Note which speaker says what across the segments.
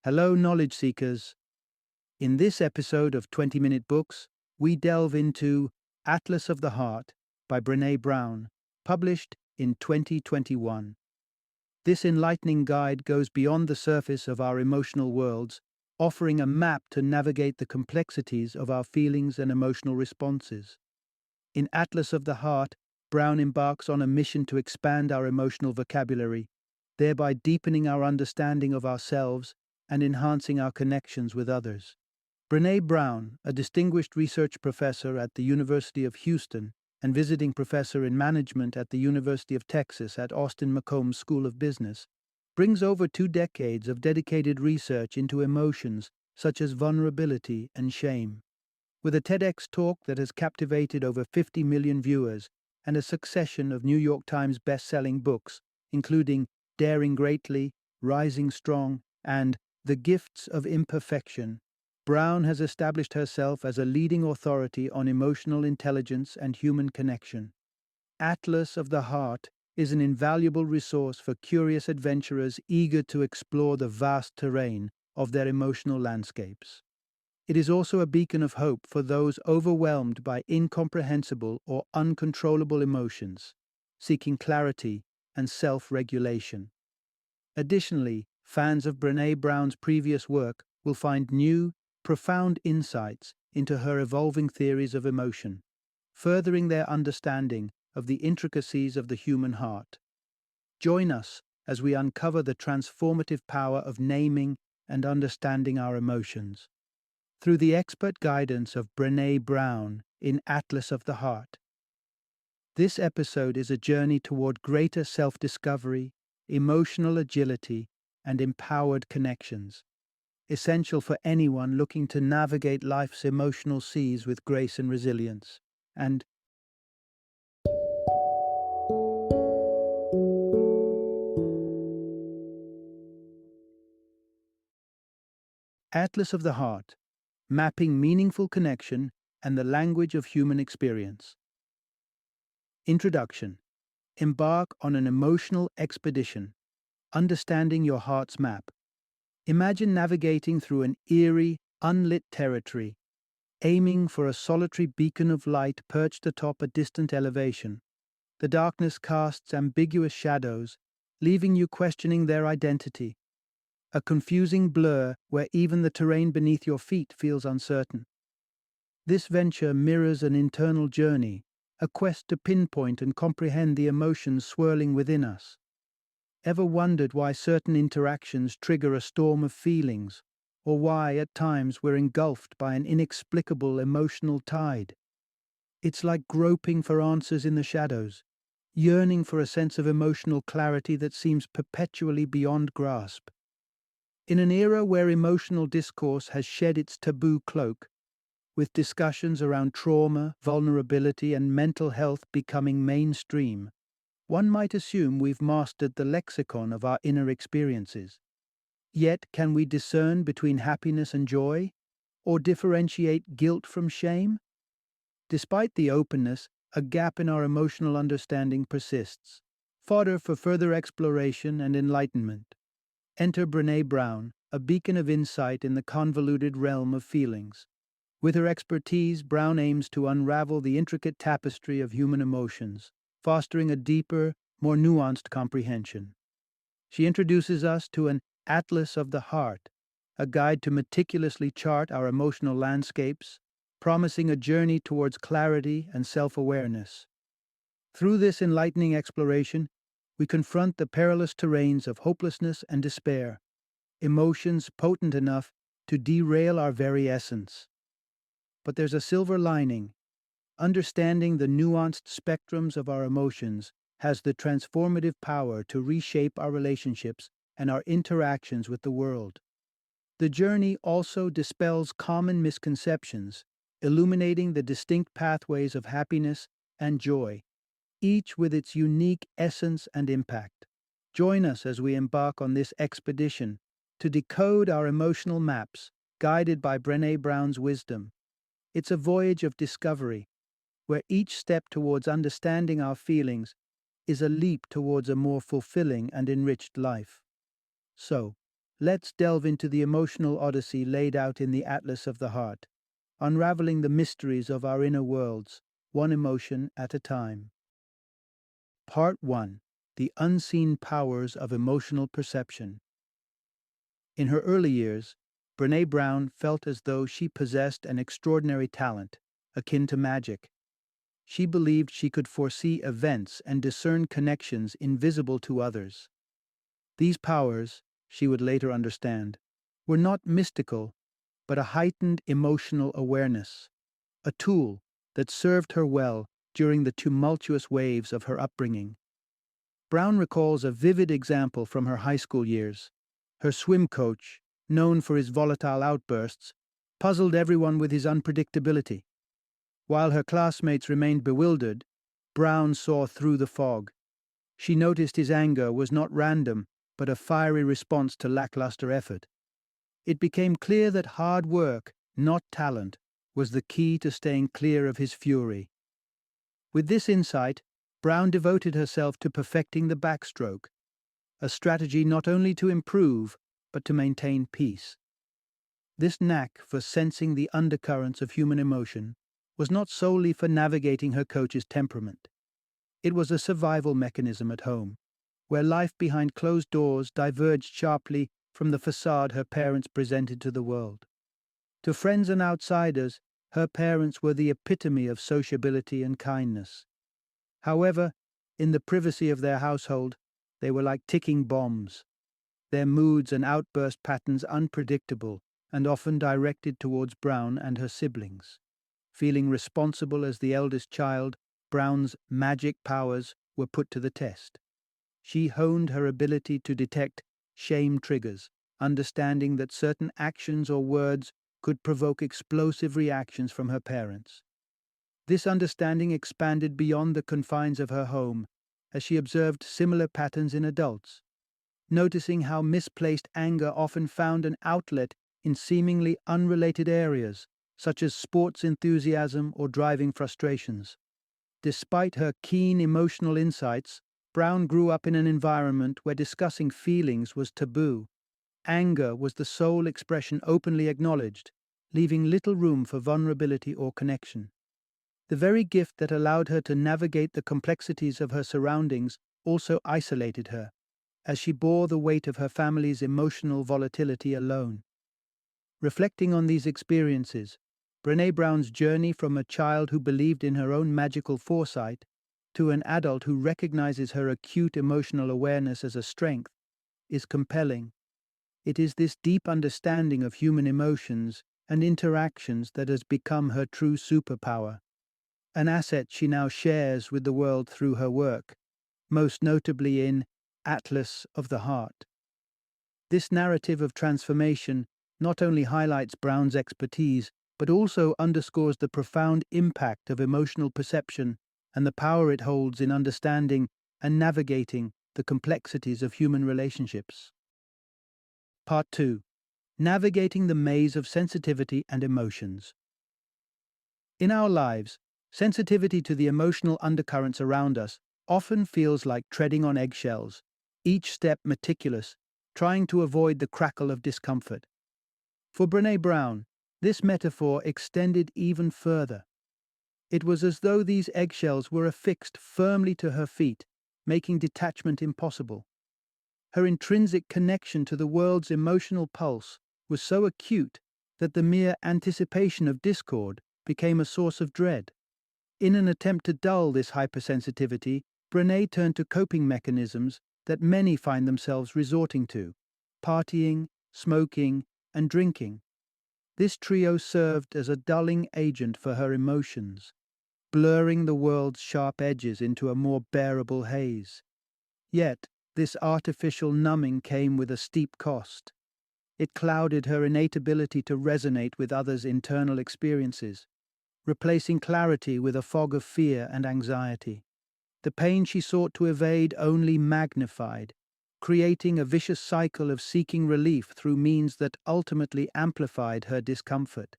Speaker 1: Hello, knowledge seekers. In this episode of 20-Minute Books, we delve into Atlas of the Heart by Brené Brown, published in 2021. This enlightening guide goes beyond the surface of our emotional worlds, offering a map to navigate the complexities of our feelings and emotional responses. In Atlas of the Heart, Brown embarks on a mission to expand our emotional vocabulary, thereby deepening our understanding of ourselves and enhancing our connections with others. Brené Brown, a distinguished research professor at the University of Houston and visiting professor in management at the University of Texas at Austin McCombs School of Business, brings over 2 decades of dedicated research into emotions such as vulnerability and shame. With a TEDx talk that has captivated over 50 million viewers and a succession of New York Times best-selling books, including Daring Greatly, Rising Strong, and The Gifts of Imperfection, Brown has established herself as a leading authority on emotional intelligence and human connection. Atlas of the Heart is an invaluable resource for curious adventurers eager to explore the vast terrain of their emotional landscapes. It is also a beacon of hope for those overwhelmed by incomprehensible or uncontrollable emotions, seeking clarity and self-regulation. Additionally, fans of Brené Brown's previous work will find new, profound insights into her evolving theories of emotion, furthering their understanding of the intricacies of the human heart. Join us as we uncover the transformative power of naming and understanding our emotions. Through the expert guidance of Brené Brown in Atlas of the Heart. This episode is a journey toward greater self-discovery, emotional agility, and empowered connections, essential for anyone looking to navigate life's emotional seas with grace and resilience. And Atlas of the Heart, mapping meaningful connection and the language of human experience. Introduction. Embark on an emotional expedition, understanding your heart's map. Imagine navigating through an eerie, unlit territory, aiming for a solitary beacon of light perched atop a distant elevation. The darkness casts ambiguous shadows, leaving you questioning their identity, a confusing blur where even the terrain beneath your feet feels uncertain. This venture mirrors an internal journey, a quest to pinpoint and comprehend the emotions swirling within us. Ever wondered why certain interactions trigger a storm of feelings, or why, at times, we're engulfed by an inexplicable emotional tide? It's like groping for answers in the shadows, yearning for a sense of emotional clarity that seems perpetually beyond grasp. In an era where emotional discourse has shed its taboo cloak, with discussions around trauma, vulnerability, and mental health becoming mainstream, one might assume we've mastered the lexicon of our inner experiences. Yet, can we discern between happiness and joy, or differentiate guilt from shame? Despite the openness, a gap in our emotional understanding persists, fodder for further exploration and enlightenment. Enter Brené Brown, a beacon of insight in the convoluted realm of feelings. With her expertise, Brown aims to unravel the intricate tapestry of human emotions, fostering a deeper, more nuanced comprehension. She introduces us to an Atlas of the Heart, a guide to meticulously chart our emotional landscapes, promising a journey towards clarity and self-awareness. Through this enlightening exploration, we confront the perilous terrains of hopelessness and despair, emotions potent enough to derail our very essence. But there's a silver lining. Understanding the nuanced spectrums of our emotions has the transformative power to reshape our relationships and our interactions with the world. The journey also dispels common misconceptions, illuminating the distinct pathways of happiness and joy, each with its unique essence and impact. Join us as we embark on this expedition to decode our emotional maps, guided by Brené Brown's wisdom. It's a voyage of discovery, where each step towards understanding our feelings is a leap towards a more fulfilling and enriched life. So, let's delve into the emotional odyssey laid out in the Atlas of the Heart, unraveling the mysteries of our inner worlds, one emotion at a time. Part 1. The Unseen Powers of Emotional Perception. In her early years, Brené Brown felt as though she possessed an extraordinary talent, akin to magic. She believed she could foresee events and discern connections invisible to others. These powers, she would later understand, were not mystical, but a heightened emotional awareness, a tool that served her well during the tumultuous waves of her upbringing. Brown recalls a vivid example from her high school years. Her swim coach, known for his volatile outbursts, puzzled everyone with his unpredictability. While her classmates remained bewildered, Brown saw through the fog. She noticed his anger was not random, but a fiery response to lackluster effort. It became clear that hard work, not talent, was the key to staying clear of his fury. With this insight, Brown devoted herself to perfecting the backstroke, a strategy not only to improve, but to maintain peace. This knack for sensing the undercurrents of human emotion was not solely for navigating her coach's temperament. It was a survival mechanism at home, where life behind closed doors diverged sharply from the facade her parents presented to the world. To friends and outsiders, her parents were the epitome of sociability and kindness. However, in the privacy of their household, they were like ticking bombs, their moods and outburst patterns unpredictable and often directed towards Brown and her siblings. Feeling responsible as the eldest child, Brown's magic powers were put to the test. She honed her ability to detect shame triggers, understanding that certain actions or words could provoke explosive reactions from her parents. This understanding expanded beyond the confines of her home as she observed similar patterns in adults, noticing how misplaced anger often found an outlet in seemingly unrelated areas, such as sports enthusiasm or driving frustrations. Despite her keen emotional insights, Brown grew up in an environment where discussing feelings was taboo. Anger was the sole expression openly acknowledged, leaving little room for vulnerability or connection. The very gift that allowed her to navigate the complexities of her surroundings also isolated her, as she bore the weight of her family's emotional volatility alone. Reflecting on these experiences, Brené Brown's journey from a child who believed in her own magical foresight to an adult who recognizes her acute emotional awareness as a strength is compelling. It is this deep understanding of human emotions and interactions that has become her true superpower, an asset she now shares with the world through her work, most notably in Atlas of the Heart. This narrative of transformation not only highlights Brown's expertise, but also underscores the profound impact of emotional perception and the power it holds in understanding and navigating the complexities of human relationships. Part 2. Navigating the Maze of Sensitivity and Emotions. In our lives, sensitivity to the emotional undercurrents around us often feels like treading on eggshells, each step meticulous, trying to avoid the crackle of discomfort. For Brené Brown, this metaphor extended even further. It was as though these eggshells were affixed firmly to her feet, making detachment impossible. Her intrinsic connection to the world's emotional pulse was so acute that the mere anticipation of discord became a source of dread. In an attempt to dull this hypersensitivity, Brené turned to coping mechanisms that many find themselves resorting to: partying, smoking, and drinking. This trio served as a dulling agent for her emotions, blurring the world's sharp edges into a more bearable haze. Yet, this artificial numbing came with a steep cost. It clouded her innate ability to resonate with others' internal experiences, replacing clarity with a fog of fear and anxiety. The pain she sought to evade only magnified, creating a vicious cycle of seeking relief through means that ultimately amplified her discomfort.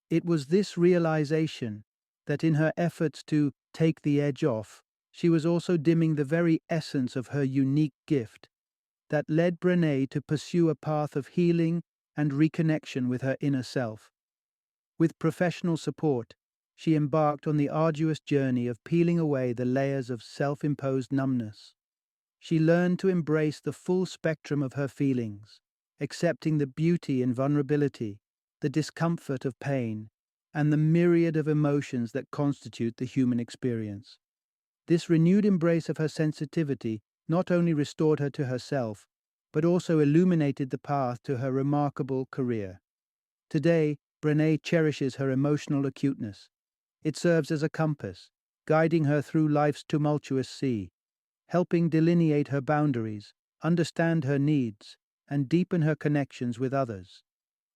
Speaker 1: It was this realization that in her efforts to take the edge off, she was also dimming the very essence of her unique gift, that led Brené to pursue a path of healing and reconnection with her inner self. With professional support, she embarked on the arduous journey of peeling away the layers of self-imposed numbness. She learned to embrace the full spectrum of her feelings, accepting the beauty in vulnerability, the discomfort of pain, and the myriad of emotions that constitute the human experience. This renewed embrace of her sensitivity not only restored her to herself, but also illuminated the path to her remarkable career. Today, Brené cherishes her emotional acuteness. It serves as a compass, guiding her through life's tumultuous sea, helping delineate her boundaries, understand her needs, and deepen her connections with others.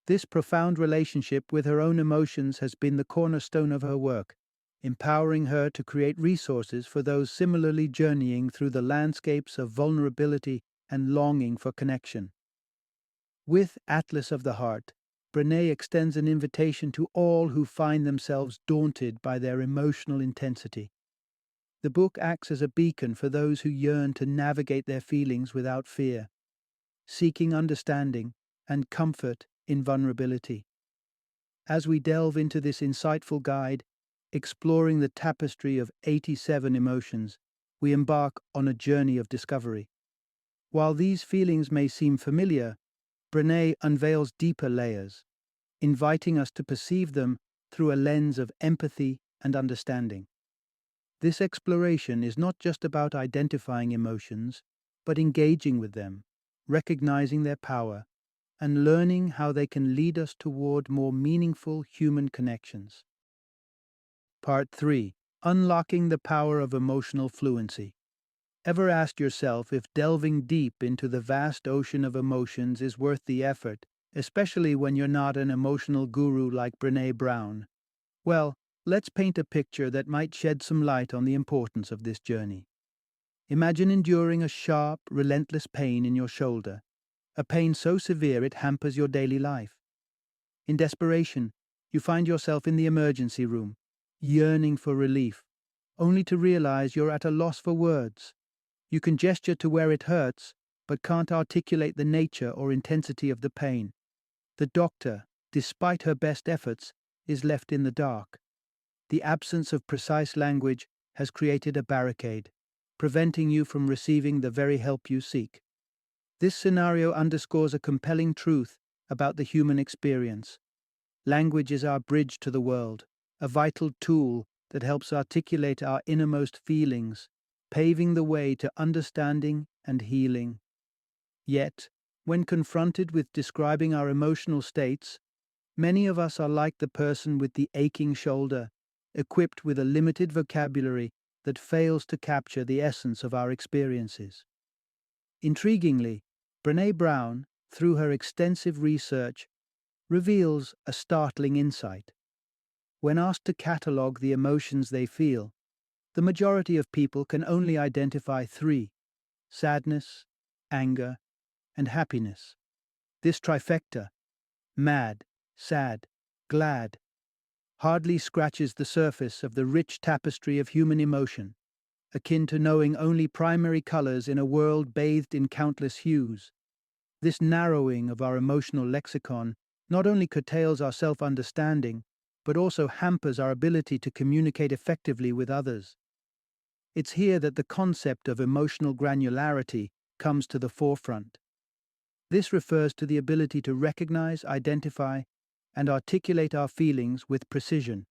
Speaker 1: This profound relationship with her own emotions has been the cornerstone of her work, empowering her to create resources for those similarly journeying through the landscapes of vulnerability and longing for connection. With Atlas of the Heart, Brené extends an invitation to all who find themselves daunted by their emotional intensity. The book acts as a beacon for those who yearn to navigate their feelings without fear, seeking understanding and comfort in vulnerability. As we delve into this insightful guide, exploring the tapestry of 87 emotions, we embark on a journey of discovery. While these feelings may seem familiar, Brené unveils deeper layers, inviting us to perceive them through a lens of empathy and understanding. This exploration is not just about identifying emotions, but engaging with them, recognizing their power, and learning how they can lead us toward more meaningful human connections. Part 3. Unlocking the Power of Emotional Fluency. Ever asked yourself if delving deep into the vast ocean of emotions is worth the effort, especially when you're not an emotional guru like Brené Brown? Well, let's paint a picture that might shed some light on the importance of this journey. Imagine enduring a sharp, relentless pain in your shoulder, a pain so severe it hampers your daily life. In desperation, you find yourself in the emergency room, yearning for relief, only to realize you're at a loss for words. You can gesture to where it hurts, but can't articulate the nature or intensity of the pain. The doctor, despite her best efforts, is left in the dark. The absence of precise language has created a barricade, preventing you from receiving the very help you seek. This scenario underscores a compelling truth about the human experience. Language is our bridge to the world, a vital tool that helps articulate our innermost feelings, paving the way to understanding and healing. Yet, when confronted with describing our emotional states, many of us are like the person with the aching shoulder, equipped with a limited vocabulary that fails to capture the essence of our experiences. Intriguingly, Brené Brown, through her extensive research, reveals a startling insight. When asked to catalogue the emotions they feel, the majority of people can only identify three: sadness, anger, and happiness. This trifecta, mad, sad, glad, hardly scratches the surface of the rich tapestry of human emotion, akin to knowing only primary colors in a world bathed in countless hues. This narrowing of our emotional lexicon not only curtails our self-understanding, but also hampers our ability to communicate effectively with others. It's here that the concept of emotional granularity comes to the forefront. This refers to the ability to recognize, identify, and articulate our feelings with precision.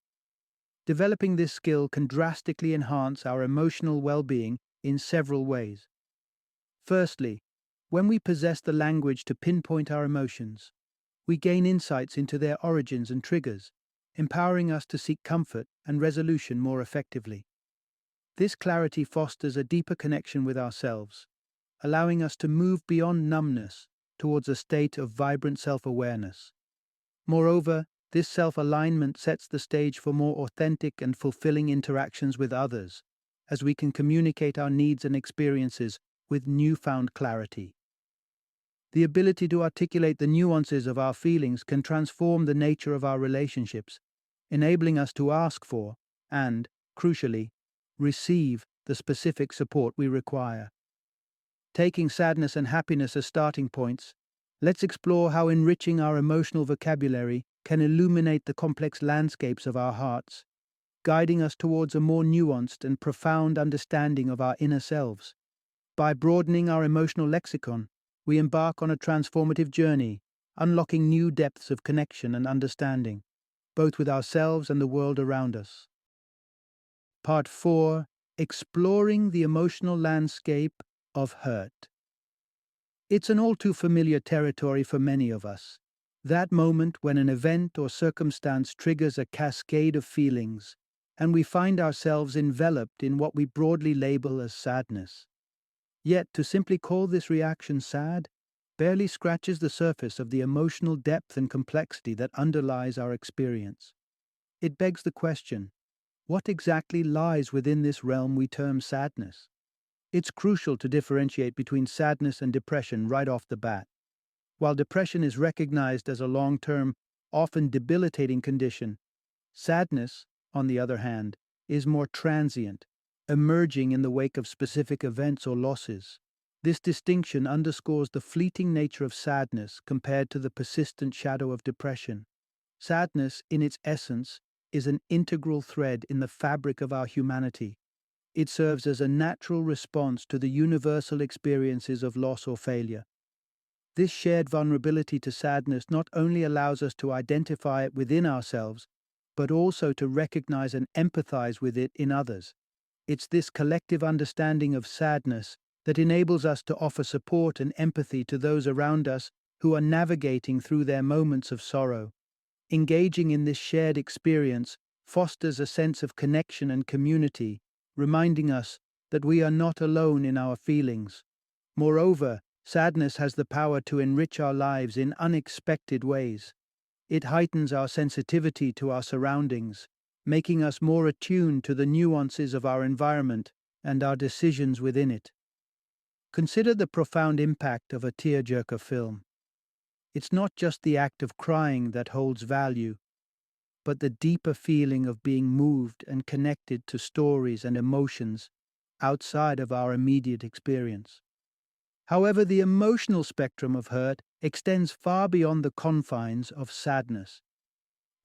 Speaker 1: Developing this skill can drastically enhance our emotional well-being in several ways. Firstly, when we possess the language to pinpoint our emotions, we gain insights into their origins and triggers, empowering us to seek comfort and resolution more effectively. This clarity fosters a deeper connection with ourselves, allowing us to move beyond numbness towards a state of vibrant self-awareness. Moreover, this self-alignment sets the stage for more authentic and fulfilling interactions with others, as we can communicate our needs and experiences with newfound clarity. The ability to articulate the nuances of our feelings can transform the nature of our relationships, enabling us to ask for, and, crucially, receive the specific support we require. Taking sadness and happiness as starting points, let's explore how enriching our emotional vocabulary can illuminate the complex landscapes of our hearts, guiding us towards a more nuanced and profound understanding of our inner selves. By broadening our emotional lexicon, we embark on a transformative journey, unlocking new depths of connection and understanding, both with ourselves and the world around us. Part 4: Exploring the Emotional Landscape of Hurt. It's an all too familiar territory for many of us. That moment when an event or circumstance triggers a cascade of feelings, and we find ourselves enveloped in what we broadly label as sadness. Yet, to simply call this reaction sad barely scratches the surface of the emotional depth and complexity that underlies our experience. It begs the question: what exactly lies within this realm we term sadness? It's crucial to differentiate between sadness and depression right off the bat. While depression is recognized as a long-term, often debilitating condition, sadness, on the other hand, is more transient, emerging in the wake of specific events or losses. This distinction underscores the fleeting nature of sadness compared to the persistent shadow of depression. Sadness, in its essence, is an integral thread in the fabric of our humanity. It serves as a natural response to the universal experiences of loss or failure. This shared vulnerability to sadness not only allows us to identify it within ourselves, but also to recognize and empathize with it in others. It's this collective understanding of sadness that enables us to offer support and empathy to those around us who are navigating through their moments of sorrow. Engaging in this shared experience fosters a sense of connection and community, reminding us that we are not alone in our feelings. Moreover, sadness has the power to enrich our lives in unexpected ways. It heightens our sensitivity to our surroundings, making us more attuned to the nuances of our environment and our decisions within it. Consider the profound impact of a tearjerker film. It's not just the act of crying that holds value, but the deeper feeling of being moved and connected to stories and emotions outside of our immediate experience. However, the emotional spectrum of hurt extends far beyond the confines of sadness.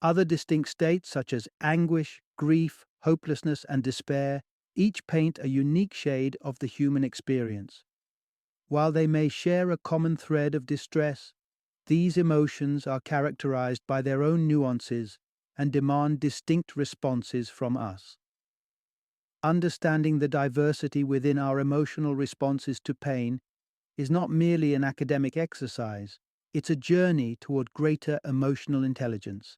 Speaker 1: Other distinct states, such as anguish, grief, hopelessness, and despair, each paint a unique shade of the human experience. While they may share a common thread of distress, these emotions are characterized by their own nuances and demand distinct responses from us. Understanding the diversity within our emotional responses to pain is not merely an academic exercise, it's a journey toward greater emotional intelligence.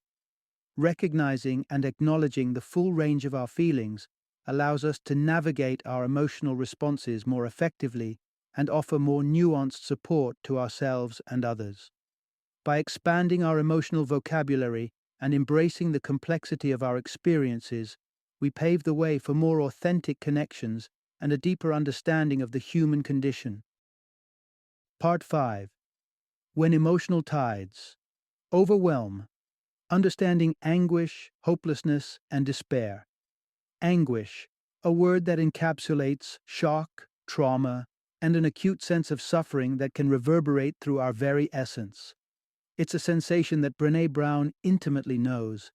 Speaker 1: Recognizing and acknowledging the full range of our feelings allows us to navigate our emotional responses more effectively and offer more nuanced support to ourselves and others. By expanding our emotional vocabulary and embracing the complexity of our experiences, we pave the way for more authentic connections and a deeper understanding of the human condition. Part 5: When Emotional Tides Overwhelm. Understanding anguish, hopelessness, and despair. Anguish, a word that encapsulates shock, trauma, and an acute sense of suffering that can reverberate through our very essence. It's a sensation that Brené Brown intimately knows,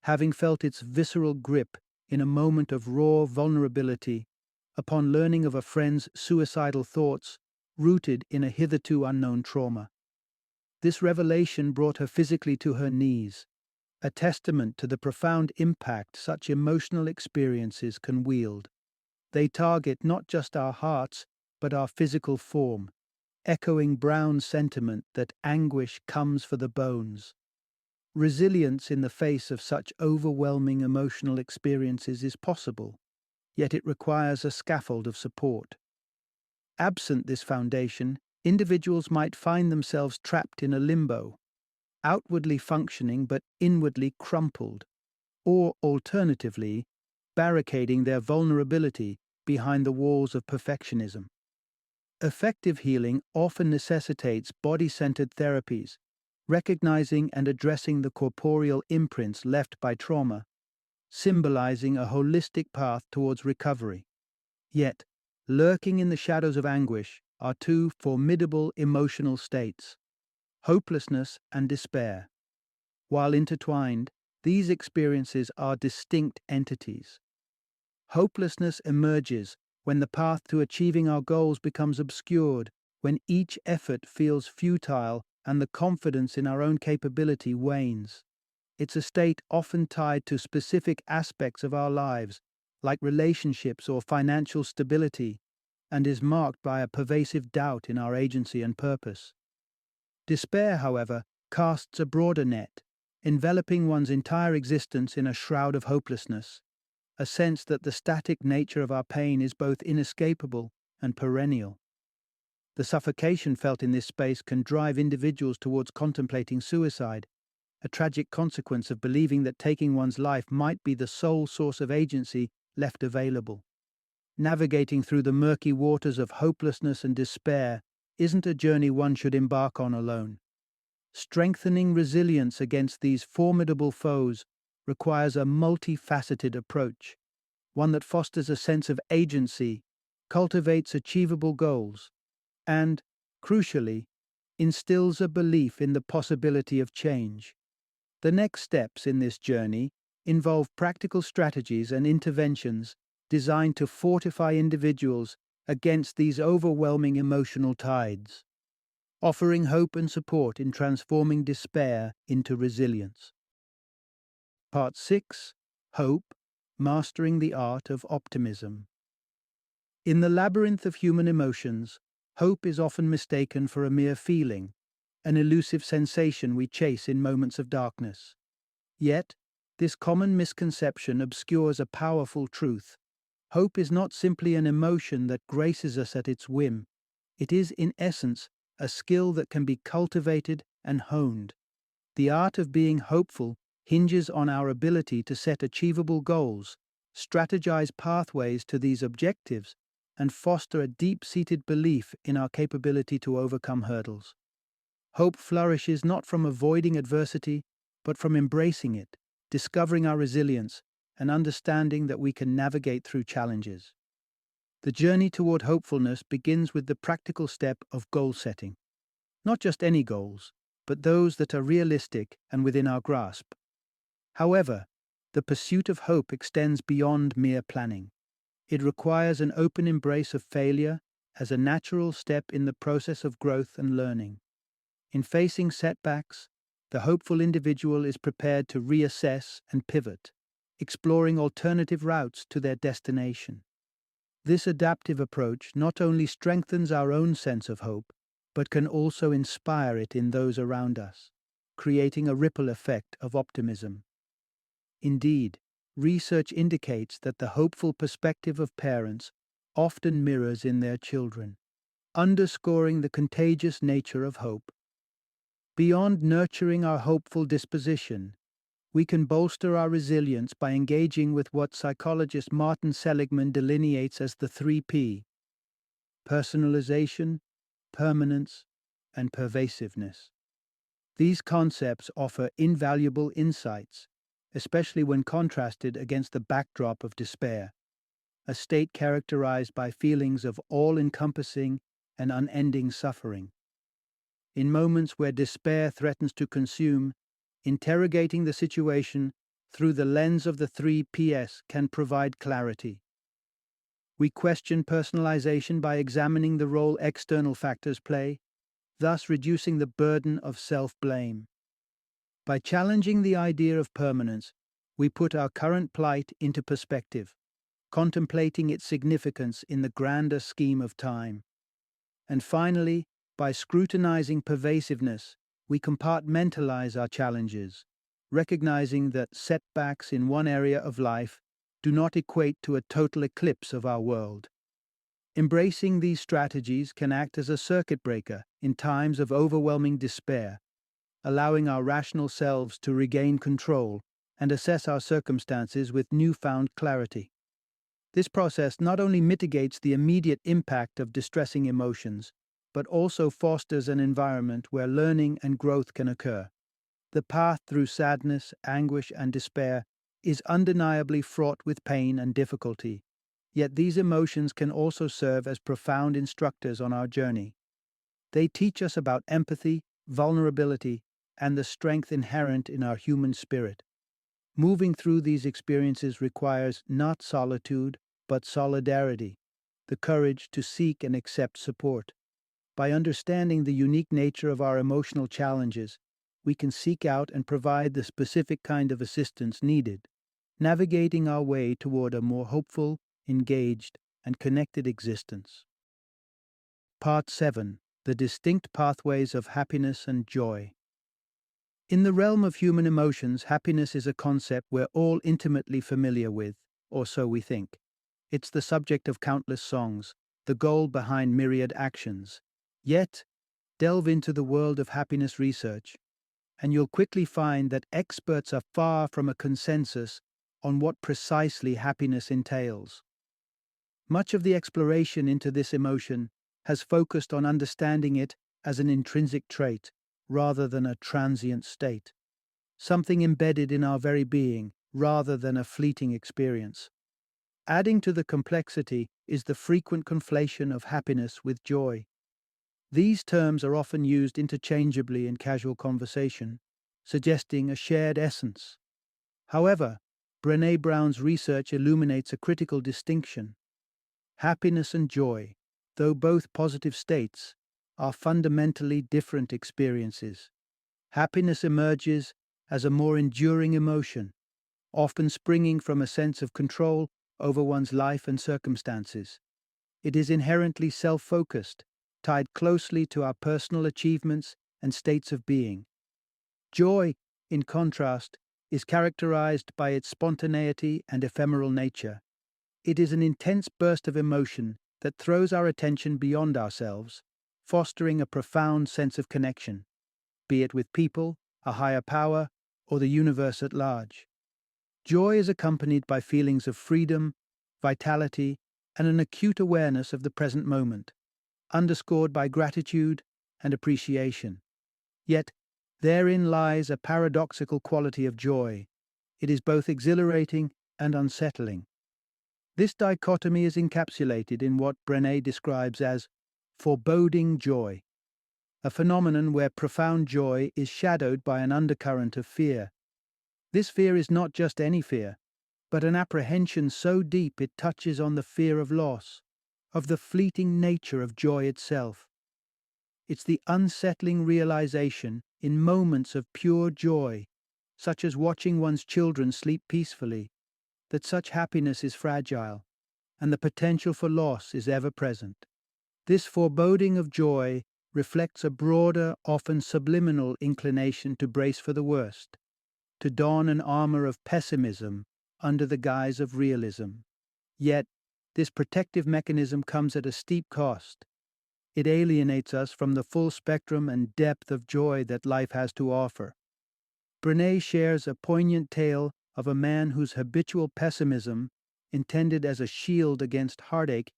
Speaker 1: having felt its visceral grip in a moment of raw vulnerability upon learning of a friend's suicidal thoughts rooted in a hitherto unknown trauma. This revelation brought her physically to her knees, a testament to the profound impact such emotional experiences can wield. They target not just our hearts, but our physical form, echoing Brown's sentiment that anguish comes for the bones. Resilience in the face of such overwhelming emotional experiences is possible, yet it requires a scaffold of support. Absent this foundation, individuals might find themselves trapped in a limbo, outwardly functioning but inwardly crumpled, or alternatively, barricading their vulnerability behind the walls of perfectionism. Effective healing often necessitates body-centered therapies, recognizing and addressing the corporeal imprints left by trauma, symbolizing a holistic path towards recovery. Yet, lurking in the shadows of anguish, are two formidable emotional states, hopelessness and despair. While intertwined, these experiences are distinct entities. Hopelessness emerges when the path to achieving our goals becomes obscured, when each effort feels futile and the confidence in our own capability wanes. It's a state often tied to specific aspects of our lives, like relationships or financial stability, and is marked by a pervasive doubt in our agency and purpose. Despair, however, casts a broader net, enveloping one's entire existence in a shroud of hopelessness, a sense that the static nature of our pain is both inescapable and perennial. The suffocation felt in this space can drive individuals towards contemplating suicide, a tragic consequence of believing that taking one's life might be the sole source of agency left available. Navigating through the murky waters of hopelessness and despair isn't a journey one should embark on alone. Strengthening resilience against these formidable foes requires a multifaceted approach, one that fosters a sense of agency, cultivates achievable goals, and, crucially, instills a belief in the possibility of change. The next steps in this journey involve practical strategies and interventions designed to fortify individuals against these overwhelming emotional tides, offering hope and support in transforming despair into resilience. Part 6: Hope, Mastering the Art of Optimism. In the labyrinth of human emotions, hope is often mistaken for a mere feeling, an elusive sensation we chase in moments of darkness. Yet, this common misconception obscures a powerful truth. Hope is not simply an emotion that graces us at its whim. It is, in essence, a skill that can be cultivated and honed. The art of being hopeful hinges on our ability to set achievable goals, strategize pathways to these objectives, and foster a deep-seated belief in our capability to overcome hurdles. Hope flourishes not from avoiding adversity, but from embracing it, discovering our resilience, and understanding that we can navigate through challenges. The journey toward hopefulness begins with the practical step of goal setting. Not just any goals, but those that are realistic and within our grasp. However, the pursuit of hope extends beyond mere planning. It requires an open embrace of failure as a natural step in the process of growth and learning. In facing setbacks, the hopeful individual is prepared to reassess and pivot, exploring alternative routes to their destination. This adaptive approach not only strengthens our own sense of hope, but can also inspire it in those around us, creating a ripple effect of optimism. Indeed, research indicates that the hopeful perspective of parents often mirrors in their children, underscoring the contagious nature of hope. Beyond nurturing our hopeful disposition, we can bolster our resilience by engaging with what psychologist Martin Seligman delineates as the 3P: personalization, permanence, and pervasiveness. These concepts offer invaluable insights, especially when contrasted against the backdrop of despair, a state characterized by feelings of all-encompassing and unending suffering. In moments where despair threatens to consume, interrogating the situation through the lens of the 3Ps can provide clarity. We question personalization by examining the role external factors play, thus reducing the burden of self-blame. By challenging the idea of permanence, we put our current plight into perspective, contemplating its significance in the grander scheme of time. And finally, by scrutinizing pervasiveness, we compartmentalize our challenges, recognizing that setbacks in one area of life do not equate to a total eclipse of our world. Embracing these strategies can act as a circuit breaker in times of overwhelming despair, allowing our rational selves to regain control and assess our circumstances with newfound clarity. This process not only mitigates the immediate impact of distressing emotions, but also fosters an environment where learning and growth can occur. The path through sadness, anguish, and despair is undeniably fraught with pain and difficulty, Yet these emotions can also serve as profound instructors on our journey. They teach us about empathy, vulnerability, and the strength inherent in our human spirit. Moving through these experiences requires not solitude, but solidarity, the courage to seek and accept support. By understanding the unique nature of our emotional challenges, we can seek out and provide the specific kind of assistance needed, navigating our way toward a more hopeful, engaged, and connected existence. Part 7: The Distinct Pathways of Happiness and Joy. In the realm of human emotions, happiness is a concept we're all intimately familiar with, or so we think. It's the subject of countless songs, the goal behind myriad actions. Yet, delve into the world of happiness research, and you'll quickly find that experts are far from a consensus on what precisely happiness entails. Much of the exploration into this emotion has focused on understanding it as an intrinsic trait rather than a transient state, something embedded in our very being rather than a fleeting experience. Adding to the complexity is the frequent conflation of happiness with joy. These terms are often used interchangeably in casual conversation, suggesting a shared essence. However, Brené Brown's research illuminates a critical distinction. Happiness and joy, though both positive states, are fundamentally different experiences. Happiness emerges as a more enduring emotion, often springing from a sense of control over one's life and circumstances. It is inherently self-focused, tied closely to our personal achievements and states of being. Joy, in contrast, is characterized by its spontaneity and ephemeral nature. It is an intense burst of emotion that throws our attention beyond ourselves, fostering a profound sense of connection, be it with people, a higher power, or the universe at large. Joy is accompanied by feelings of freedom, vitality, and an acute awareness of the present moment, underscored by gratitude and appreciation. Yet, therein lies a paradoxical quality of joy. It is both exhilarating and unsettling. This dichotomy is encapsulated in what Brené describes as foreboding joy, a phenomenon where profound joy is shadowed by an undercurrent of fear. This fear is not just any fear, but an apprehension so deep it touches on the fear of loss, of the fleeting nature of joy itself. It's the unsettling realization in moments of pure joy, such as watching one's children sleep peacefully, that such happiness is fragile, and the potential for loss is ever present. This foreboding of joy reflects a broader, often subliminal inclination to brace for the worst, to don an armor of pessimism under the guise of realism. Yet, this protective mechanism comes at a steep cost. It alienates us from the full spectrum and depth of joy that life has to offer. Brené shares a poignant tale of a man whose habitual pessimism, intended as a shield against heartache,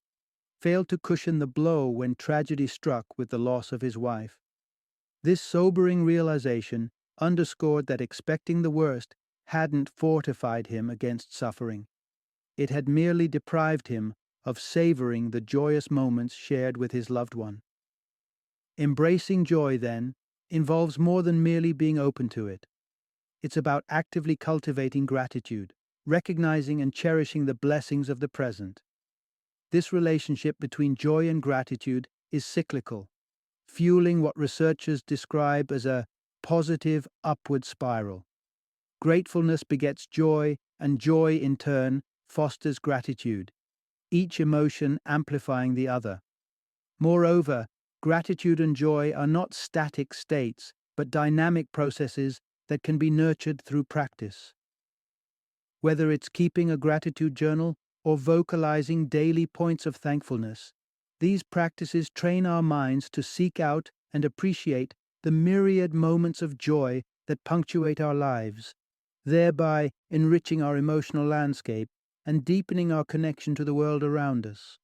Speaker 1: failed to cushion the blow when tragedy struck with the loss of his wife. This sobering realization underscored that expecting the worst hadn't fortified him against suffering. It had merely deprived him of savoring the joyous moments shared with his loved one. Embracing joy, then, involves more than merely being open to it. It's about actively cultivating gratitude, recognizing and cherishing the blessings of the present. This relationship between joy and gratitude is cyclical, fueling what researchers describe as a positive upward spiral. Gratefulness begets joy, and joy, in turn, fosters gratitude, each emotion amplifying the other. Moreover, gratitude and joy are not static states, but dynamic processes that can be nurtured through practice. Whether it's keeping a gratitude journal or vocalizing daily points of thankfulness, these practices train our minds to seek out and appreciate the myriad moments of joy that punctuate our lives, thereby enriching our emotional landscape and deepening our connection to the world around us.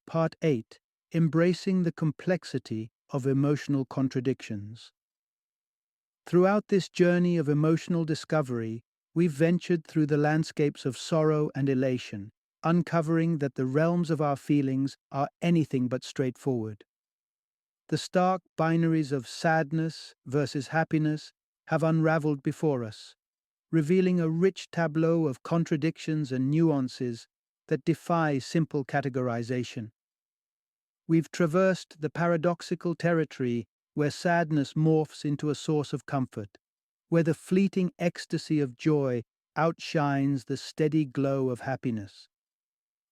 Speaker 1: Part 8: Embracing the Complexity of Emotional Contradictions. Throughout this journey of emotional discovery, we've ventured through the landscapes of sorrow and elation, uncovering that the realms of our feelings are anything but straightforward. The stark binaries of sadness versus happiness have unraveled before us, revealing a rich tableau of contradictions and nuances that defy simple categorization. We've traversed the paradoxical territory where sadness morphs into a source of comfort, where the fleeting ecstasy of joy outshines the steady glow of happiness.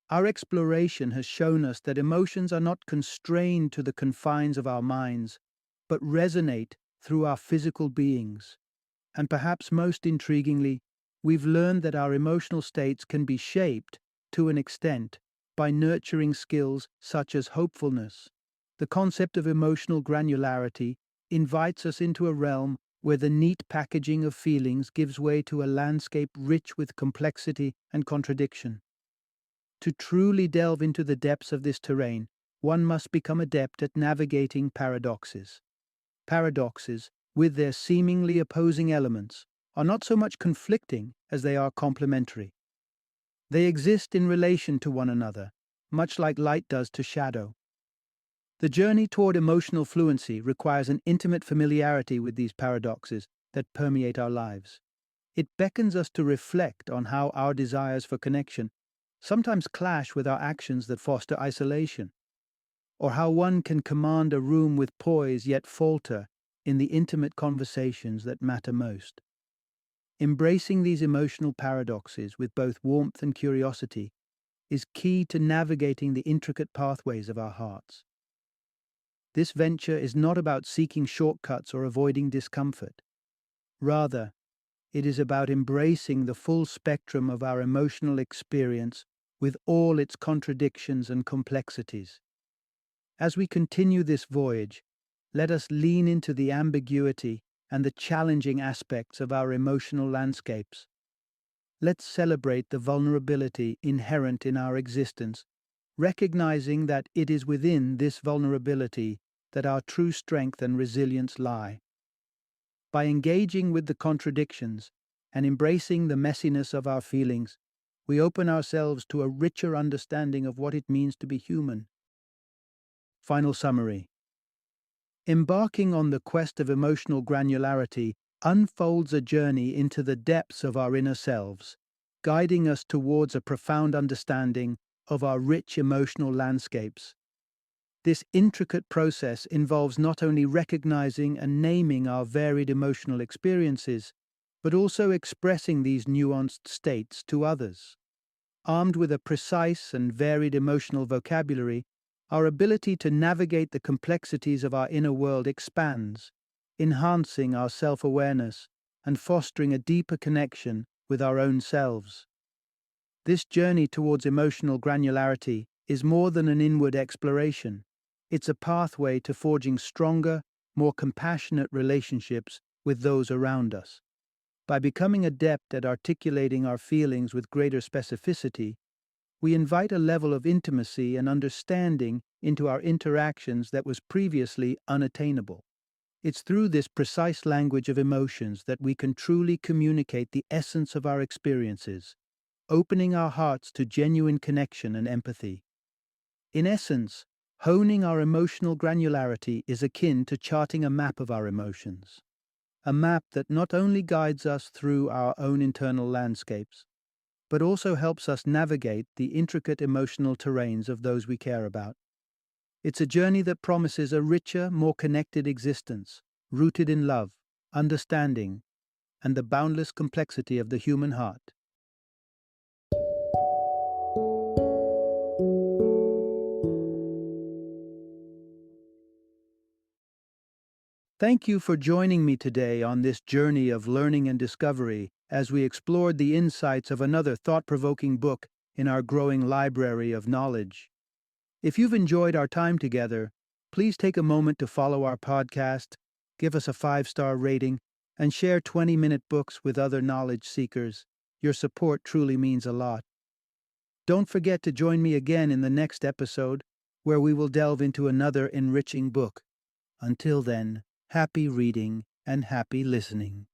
Speaker 1: Our exploration has shown us that emotions are not constrained to the confines of our minds, but resonate through our physical beings. And perhaps most intriguingly, we've learned that our emotional states can be shaped, to an extent, by nurturing skills such as hopefulness. The concept of emotional granularity invites us into a realm where the neat packaging of feelings gives way to a landscape rich with complexity and contradiction. To truly delve into the depths of this terrain, one must become adept at navigating paradoxes. Paradoxes, with their seemingly opposing elements, are not so much conflicting as they are complementary. They exist in relation to one another, much like light does to shadow. The journey toward emotional fluency requires an intimate familiarity with these paradoxes that permeate our lives. It beckons us to reflect on how our desires for connection sometimes clash with our actions that foster isolation, or how one can command a room with poise yet falter in the intimate conversations that matter most. Embracing these emotional paradoxes with both warmth and curiosity is key to navigating the intricate pathways of our hearts. This venture is not about seeking shortcuts or avoiding discomfort. Rather, it is about embracing the full spectrum of our emotional experience with all its contradictions and complexities. As we continue this voyage, let us lean into the ambiguity and the challenging aspects of our emotional landscapes. Let's celebrate the vulnerability inherent in our existence, recognizing that it is within this vulnerability that our true strength and resilience lie. By engaging with the contradictions and embracing the messiness of our feelings, we open ourselves to a richer understanding of what it means to be human. Final summary. Embarking on the quest of emotional granularity unfolds a journey into the depths of our inner selves, guiding us towards a profound understanding of our rich emotional landscapes. This intricate process involves not only recognizing and naming our varied emotional experiences, but also expressing these nuanced states to others. Armed with a precise and varied emotional vocabulary, our ability to navigate the complexities of our inner world expands, enhancing our self-awareness and fostering a deeper connection with our own selves. This journey towards emotional granularity is more than an inward exploration. It's a pathway to forging stronger, more compassionate relationships with those around us. By becoming adept at articulating our feelings with greater specificity, we invite a level of intimacy and understanding into our interactions that was previously unattainable. It's through this precise language of emotions that we can truly communicate the essence of our experiences, opening our hearts to genuine connection and empathy. In essence, honing our emotional granularity is akin to charting a map of our emotions. A map that not only guides us through our own internal landscapes, but also helps us navigate the intricate emotional terrains of those we care about. It's a journey that promises a richer, more connected existence, rooted in love, understanding, and the boundless complexity of the human heart. Thank you for joining me today on this journey of learning and discovery as we explored the insights of another thought-provoking book in our growing library of knowledge. If you've enjoyed our time together, please take a moment to follow our podcast, give us a 5-star rating, and share 20-minute books with other knowledge seekers. Your support truly means a lot. Don't forget to join me again in the next episode, where we will delve into another enriching book. Until then, happy reading and happy listening.